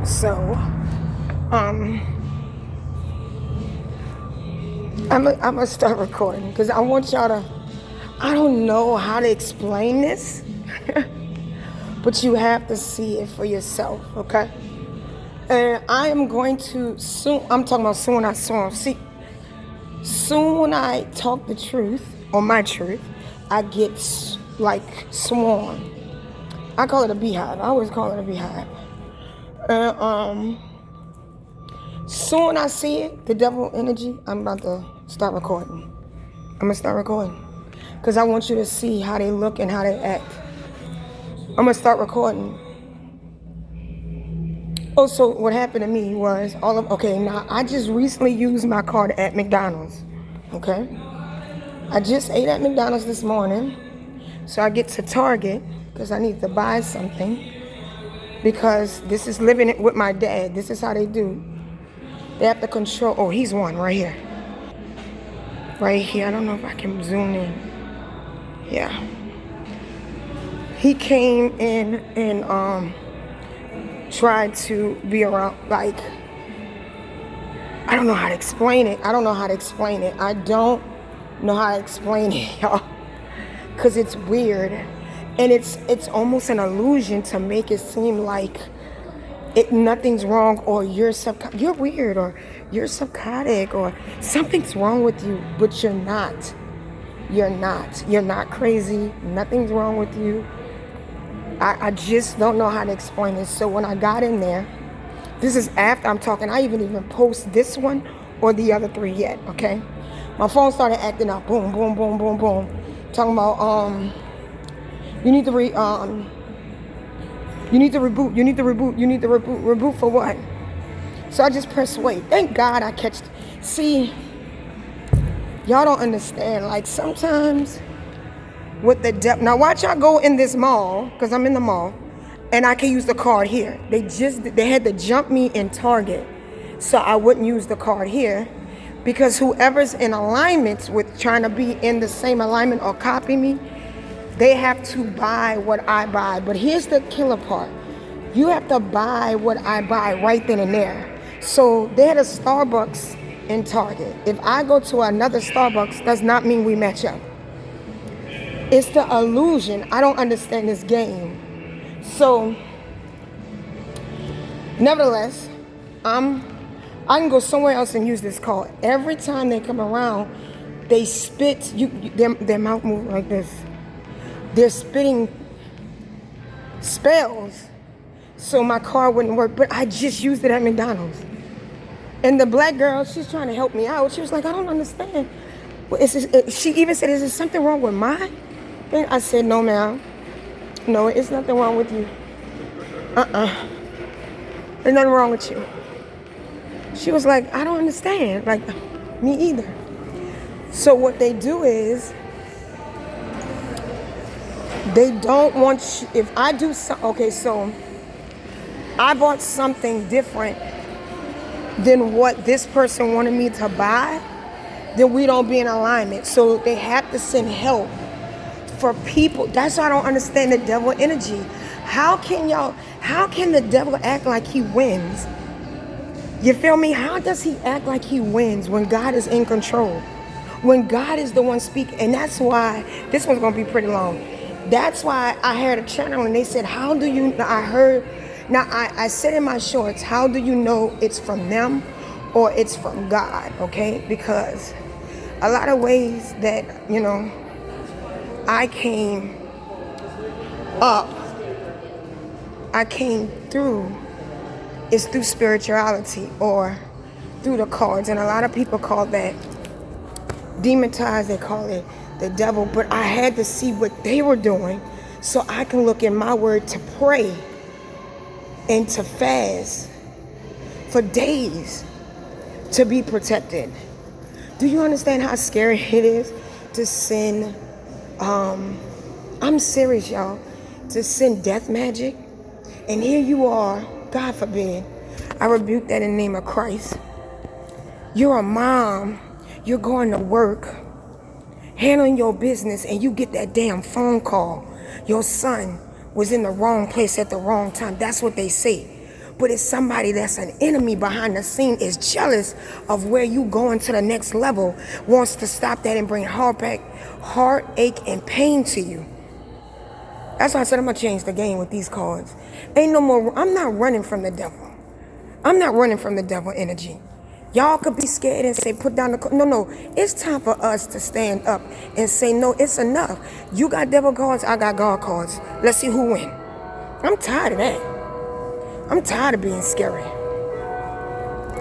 So, I'm gonna start recording because I want y'all to. I don't know how to explain this, but you have to see it for yourself, okay? And I am going to soon. I'm talking about soon. Not soon. See, soon when I talk the truth or my truth, I get like swarmed. I call it a beehive. I always call it a beehive. And soon I see it, the devil energy. I'm about to start recording. I'm gonna start recording because I want you to see how they look and how they act. I'm gonna start recording. Oh, so what happened to me was okay, now I just recently used my card at McDonald's. Okay? I just ate at McDonald's this morning. So I get to Target because I need to buy something. Because this is living it with my dad. This is how they do. They have to control. Oh, he's one right here. Right here. I don't know if I can zoom in. Yeah. He came in and tried to be around, like, I don't know how to explain it. I don't know how to explain it, y'all. Because it's weird. And it's almost an illusion to make it seem like nothing's wrong, or you're weird, or you're psychotic, or something's wrong with you, but you're not. You're not crazy. Nothing's wrong with you. I just don't know how to explain this. So when I got in there, this is after I'm talking. I even post this one or the other three yet, okay? My phone started acting up. Boom, boom, boom, boom, boom. Talking about, you need to reboot. You need to reboot for what? So I just press wait. Thank God I catch. See, y'all don't understand. Like sometimes with the depth. Now watch y'all go in this mall, because I'm in the mall, and I can use the card here. They had to jump me in Target so I wouldn't use the card here, because whoever's in alignment with trying to be in the same alignment or copy me, they have to buy what I buy. But here's the killer part. You have to buy what I buy right then and there. So they had a Starbucks in Target. If I go to another Starbucks, does not mean we match up. It's the illusion. I don't understand this game. So, nevertheless, I can go somewhere else and use this card. Every time they come around, they spit. Their mouth moves like this. They're spitting spells, so my car wouldn't work. But I just used it at McDonald's. And the black girl, she's trying to help me out. She was like, I don't understand. She even said, is there something wrong with mine? And I said, no, ma'am. No, it's nothing wrong with you. There's nothing wrong with you. She was like, I don't understand. Like, me either. So what they do is, they don't want you, if I do something, okay, so I bought something different than what this person wanted me to buy, then we don't be in alignment. So they have to send help for people. That's why I don't understand the devil energy. How can the devil act like he wins? You feel me? How does he act like he wins when God is in control? When God is the one speaking. And that's why, this one's going to be pretty long. That's why I heard a channel and they said, how do you, I said in my shorts, how do you know it's from them or it's from God, okay? Because a lot of ways that, I came through is through spirituality or through the cards. And a lot of people call that demonized, they call it the devil, but I had to see what they were doing so I can look in my word to pray and to fast for days to be protected. Do you understand how scary it is to send, I'm serious, y'all, to send death magic? And here you are, God forbid, I rebuke that in the name of Christ. You're a mom, you're going to work, handling your business, and you get that damn phone call. Your son was in the wrong place at the wrong time. That's what they say. but it's somebody that's an enemy behind the scene, is jealous of where you going to the next level, wants to stop that and bring heartache and pain to you. That's why I said I'm gonna change the game with these cards. Ain't no more, I'm not running from the devil. I'm not running from the devil energy. Y'all could be scared and say, put down the, no. It's time for us to stand up and say, no, it's enough. You got devil cards, I got God cards. Let's see who win. I'm tired of that. I'm tired of being scary.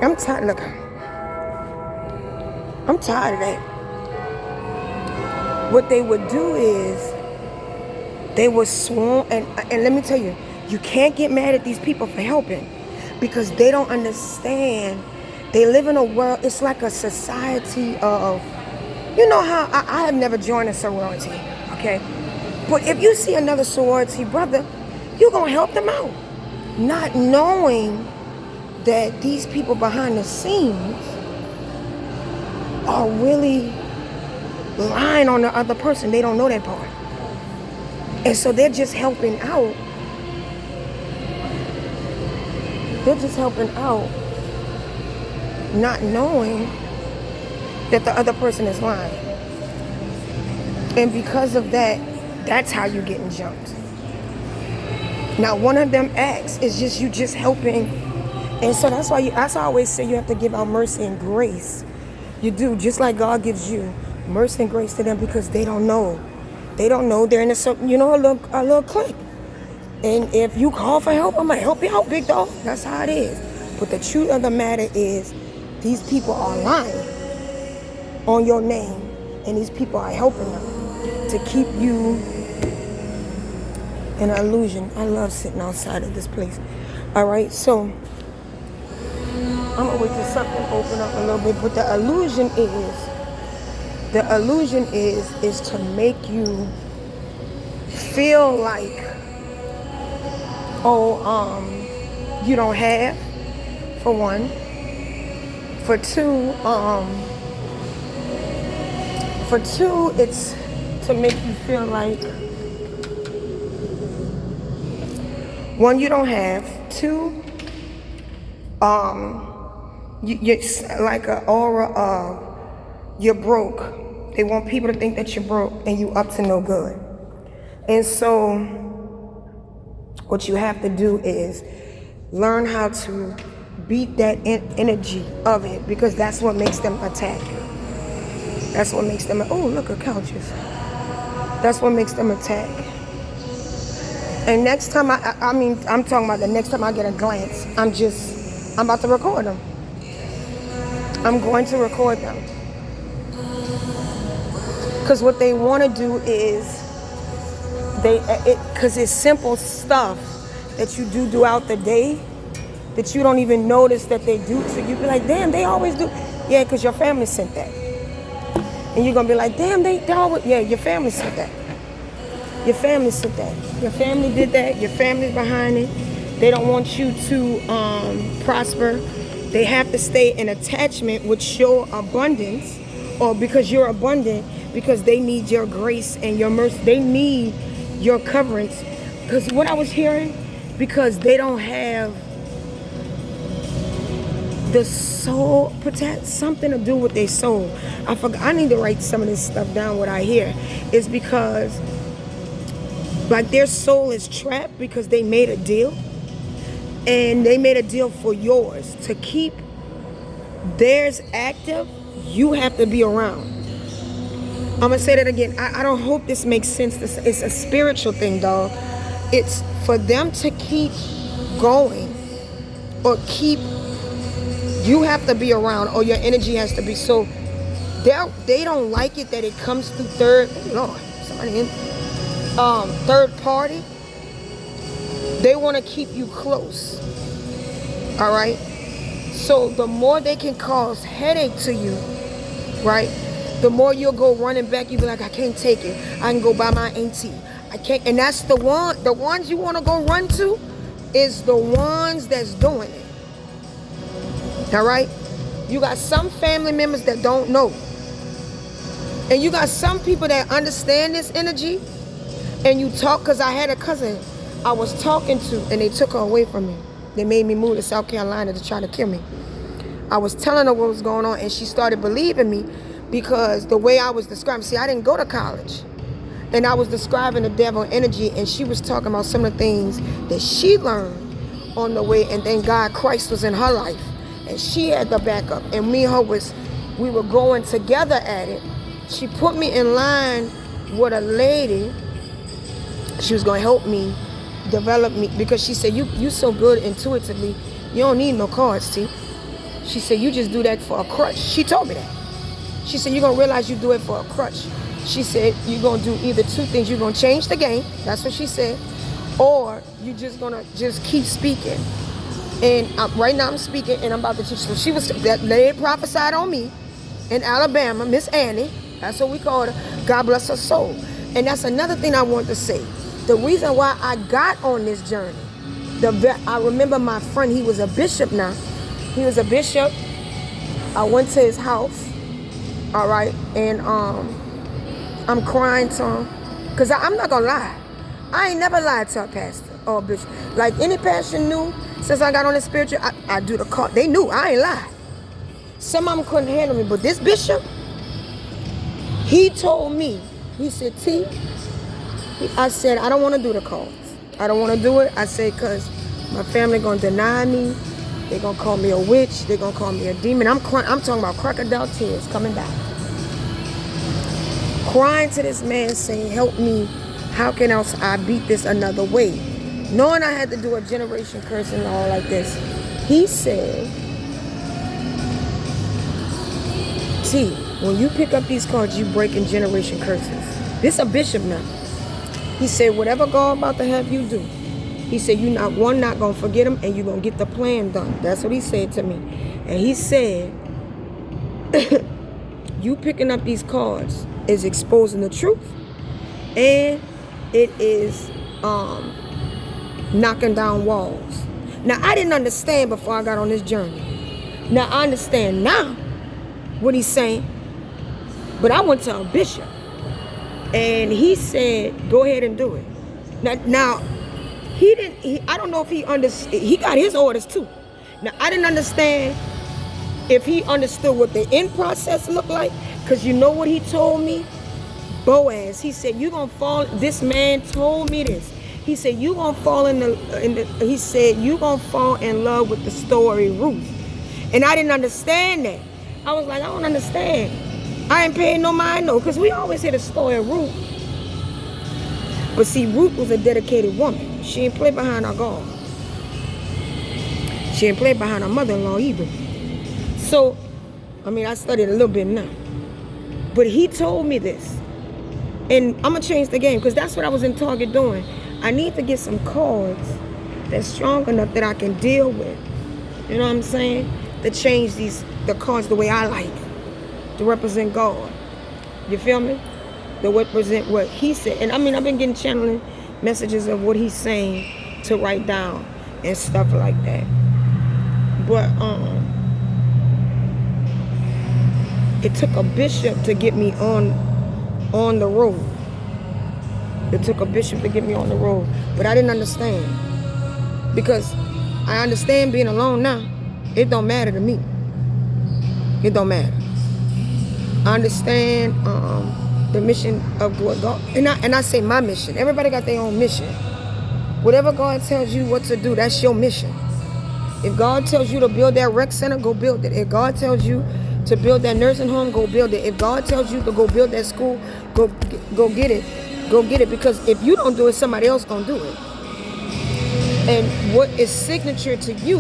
I'm tired, look. I'm tired of that. What they would do is, they would swarm, and let me tell you, you can't get mad at these people for helping, because they don't understand. They live in a world, it's like a society of, you know how, I have never joined a sorority, okay? But if you see another sorority brother, you're gonna help them out. Not knowing that these people behind the scenes are really lying on the other person. They don't know that part. And so they're just helping out. They're just helping out, not knowing that the other person is lying. And because of that, that's how you're getting jumped. Now, one of them acts is just you just helping. And so that's why I always say you have to give out mercy and grace. You do, just like God gives you mercy and grace to them, because they don't know. They don't know. They're in a certain, a little clique. And if you call for help, I'm going to help you out, big dog. That's how it is. But the truth of the matter is, these people are lying on your name. And these people are helping them to keep you in an illusion. I love sitting outside of this place. All right, so I'm going to wait till something open up a little bit. But the illusion is to make you feel like, you don't have, for one. For two, it's to make you feel like, one, you don't have. Two, you're like an aura of you're broke. They want people to think that you're broke and you up to no good. And so what you have to do is learn how to beat that energy of it, because that's what makes them attack. That's what makes them, oh, look at couches. That's what makes them attack. And next time, I'm talking about the next time I get a glance, I'm about to record them. I'm going to record them. Because what they want to do is, because it's simple stuff that you do throughout the day that you don't even notice that they do to you. Be like, damn, they always do. Yeah, because your family sent that. And you're going to be like, damn, they always, yeah, your family sent that. Your family sent that. Your family did that. Your family's behind it. They don't want you to prosper. They have to stay in attachment with your abundance, or because you're abundant, because they need your grace and your mercy. They need your coverings. Because what I was hearing, because they don't have the soul, something to do with their soul. I forgot. I need to write some of this stuff down. What I hear is because, like, their soul is trapped because they made a deal, and they made a deal for yours to keep theirs active. You have to be around. I'm gonna say that again. I don't hope this makes sense. It's a spiritual thing, dog. It's for them to keep going, or keep. You have to be around, or your energy has to be. So they don't like it that it comes through third party. They want to keep you close. All right. So the more they can cause headache to you, right? The more you'll go running back. You'll be like, I can't take it. I can go buy my auntie. I can't. And that's the ones you want to go run to is the ones that's doing it. All right? You got some family members that don't know. And you got some people that understand this energy. And you talk, because I had a cousin I was talking to, and they took her away from me. They made me move to South Carolina to try to kill me. I was telling her what was going on, and she started believing me because the way I was describing. See, I didn't go to college. And I was describing the devil energy, and she was talking about some of the things that she learned on the way, and then Christ was in her life. And she had the backup. And me and her we were going together at it. She put me in line with a lady. She was going to help me develop me, because she said, you so good intuitively, you don't need no cards, T. She said, you just do that for a crutch. She told me that. She said, you're going to realize you do it for a crutch. She said, you're going to do either two things. You're going to change the game. That's what she said. Or you're just going to just keep speaking. And right now I'm speaking, and I'm about to teach. So that lady prophesied on me in Alabama, Miss Annie. That's what we called her. God bless her soul. And that's another thing I want to say. The reason why I got on this journey, I remember my friend, he was a bishop now. He was a bishop. I went to his house, all right, and I'm crying to him, because I'm not going to lie. I ain't never lied to a pastor or a bishop. Like any pastor knew, since I got on the spiritual, I do the call. They knew I ain't lied. Some of them couldn't handle me, but this bishop, he told me, he said, T, I said, I don't want to do the calls. I don't want to do it. I said, because my family going to deny me. They're going to call me a witch. They're going to call me a demon. I'm crying. I'm talking about crocodile tears coming down. Crying to this man saying, help me. How can else I beat this another way? Knowing I had to do a generation curse and all like this. He said, T, when you pick up these cards, you breaking generation curses. This a bishop now. He said, whatever God about to have you do, he said, you're not going to forget him, and you're going to get the plan done. That's what he said to me. And he said, you picking up these cards is exposing the truth, and it is knocking down walls. Now, I didn't understand before I got on this journey. Now, I understand now what he's saying. But I went to a bishop, and he said, go ahead and do it. Now I don't know if he understood. He got his orders too. Now, I didn't understand if he understood what the end process looked like, because you know what he told me? Boaz, he said, you gonna fall. This man told me this. He said, you gonna fall he said, you gonna fall in love with the story Ruth. And I didn't understand that. I was like, I don't understand. I ain't paying no mind, no, because we always hear the story of Ruth. But see, Ruth was a dedicated woman. She didn't play behind her God. She didn't play behind her mother-in-law either. So, I mean, I studied a little bit now. But he told me this. And I'm going to change the game, because that's what I was in Target doing. I need to get some cards that's strong enough that I can deal with. You know what I'm saying? To change the cards the way I like. To represent God. You feel me? To represent what he said. And I mean, I've been getting channeling messages of what he's saying to write down and stuff like that. But it took a bishop to get me on the road. It took a bishop to get me on the road. But I didn't understand. Because I understand being alone now. It don't matter to me. It don't matter. I understand the mission of what God, and I say my mission. Everybody got their own mission. Whatever God tells you what to do, that's your mission. If God tells you to build that rec center, go build it. If God tells you to build that nursing home, go build it. If God tells you to go build that school, go get it. Go get it, because if you don't do it, somebody else gonna do it. And what is signature to you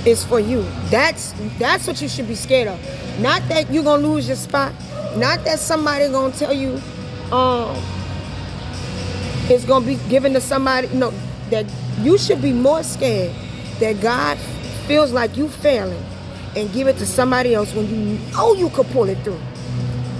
is for you. That's what you should be scared of. Not that you're gonna lose your spot. Not that somebody gonna tell you it's gonna be given to somebody. No, that you should be more scared that God feels like you failing and give it to somebody else when you know you could pull it through.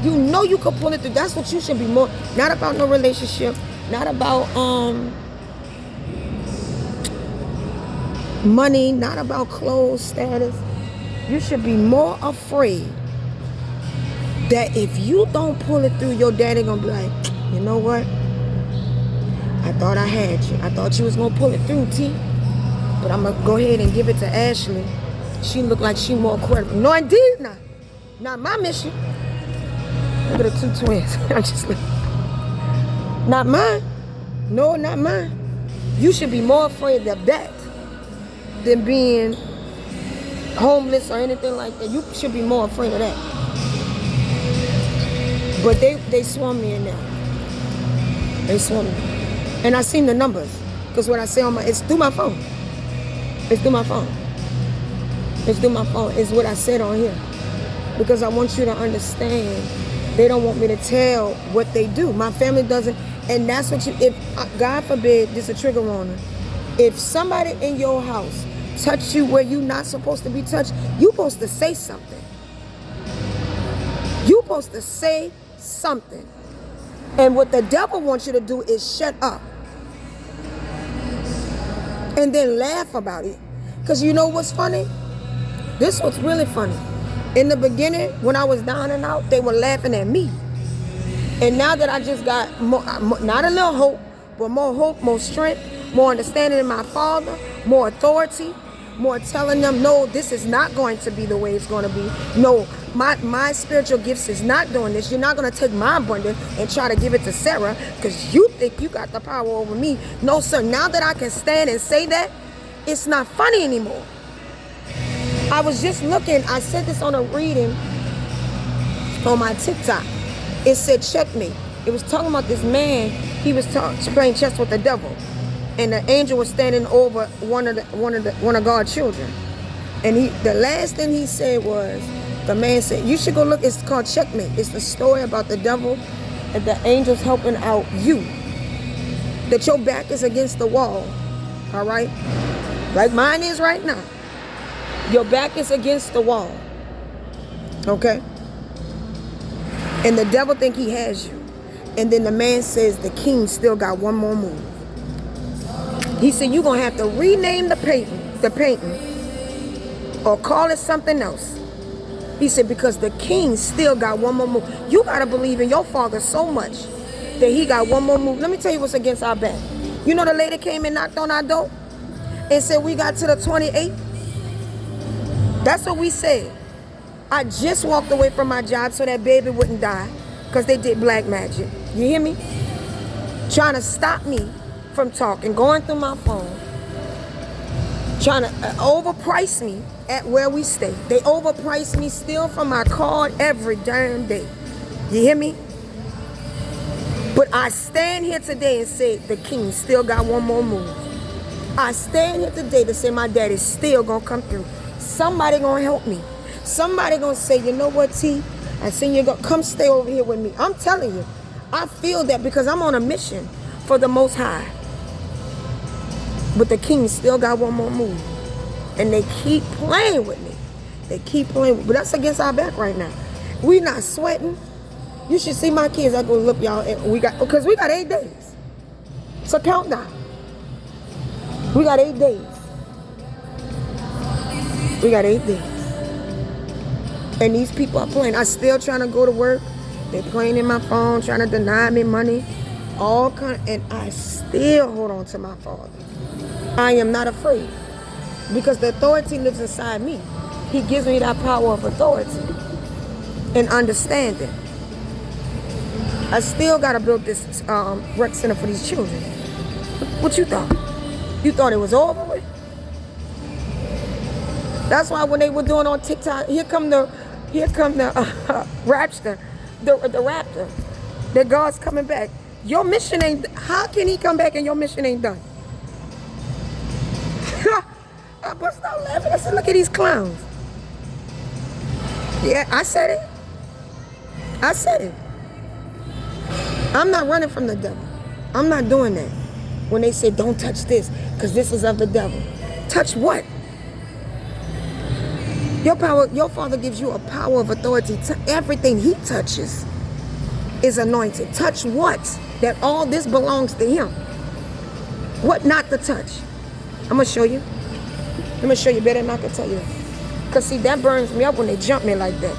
You know you could pull it through. That's what you should be more. Not about no relationship. Not about money. Not about clothes, status. You should be more afraid that if you don't pull it through, your daddy gonna be like, you know what? I thought I had you. I thought you was going to pull it through, T. But I'm going to go ahead and give it to Ashley. She looked like she more credible. No, indeed not. Not my mission. Look at the two twins. I'm just like, not mine. No, not mine. You should be more afraid of that than being homeless or anything like that. You should be more afraid of that. But they swung me in there. They swung me. And I seen the numbers. Because what I say on it's through my phone. It's through my phone. It's through my phone. It's what I said on here. Because I want you to understand, they don't want me to tell what they do. My family doesn't. And that's what you, if God forbid, this is a trigger warning. If somebody in your house touch you where you're not supposed to be touched, you're supposed to say something. You're supposed to say something. And what the devil wants you to do is shut up. And then laugh about it. Because you know what's funny? This was really funny. In the beginning, when I was down and out, they were laughing at me. And now that I just got more, not a little hope, but more hope, more strength, more understanding in my Father, more authority, more telling them, no, this is not going to be the way it's going to be. No, my spiritual gifts is not doing this. You're not going to take my abundance and try to give it to Sarah because you think you got the power over me. No, sir. Now that I can stand and say that, it's not funny anymore. I was just looking. I said this on a reading on my TikTok. It said Checkmate. It was talking about this man. He was playing chess with the devil, and the angel was standing over one of God's children. And the last thing he said was, the man said, "You should go look. It's called Checkmate. It's the story about the devil and the angels helping out you. That your back is against the wall, all right, like mine is right now. Your back is against the wall, okay." And the devil think he has you. And then the man says the king still got one more move. He said, you're going to have to rename the painting or call it something else. He said, because the king still got one more move. You got to believe in your Father so much that he got one more move. Let me tell you what's against our back. You know the lady came and knocked on our door and said we got to the 28th? That's what we said. I just walked away from my job so that baby wouldn't die because they did black magic. You hear me? Trying to stop me from talking, going through my phone, trying to overprice me at where we stay. They overprice me, steal from my card every damn day. You hear me? But I stand here today and say the king still got one more move. I stand here today to say my daddy's still gonna come through. Somebody gonna help me. Somebody gonna say, you know what, T? I seen you go. Come stay over here with me. I'm telling you, I feel that because I'm on a mission for the Most High. But the king still got one more move, and they keep playing with me. They keep playing, but that's against our back right now. We not sweating. You should see my kids. I go look, y'all. Because we got 8 days. It's a countdown. We got 8 days. We got 8 days. And these people are playing. I'm still trying to go to work. They're playing in my phone, trying to deny me money. All kind of, and I still hold on to my Father. I am not afraid. Because the authority lives inside me. He gives me that power of authority and understanding. I still got to build this rec center for these children. What you thought? You thought it was over with? That's why when they were doing on TikTok, here come the raptor, the raptor, that God's coming back. Your mission ain't, how can he come back and your mission ain't done? I bust out laughing. I said, look at these clowns. Yeah, I said it. I said it. I'm not running from the devil. I'm not doing that. When they say, don't touch this, because this is of the devil. Touch what? Your power, your Father gives you a power of authority. Everything he touches is anointed. Touch what? That all this belongs to him. What not to touch? I'm going to show you. I'm going to show you better than I can tell you. Because see, that burns me up when they jump me like that.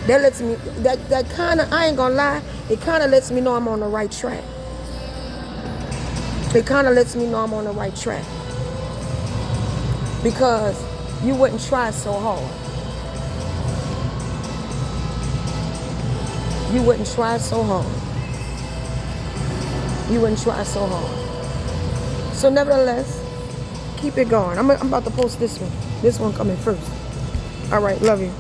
That lets me, that kind of, I ain't going to lie, it kind of lets me know I'm on the right track. It kind of lets me know I'm on the right track. Because you wouldn't try so hard. You wouldn't try so hard. You wouldn't try so hard. So nevertheless, keep it going. I'm about to post this one. This one coming first. All right, love you.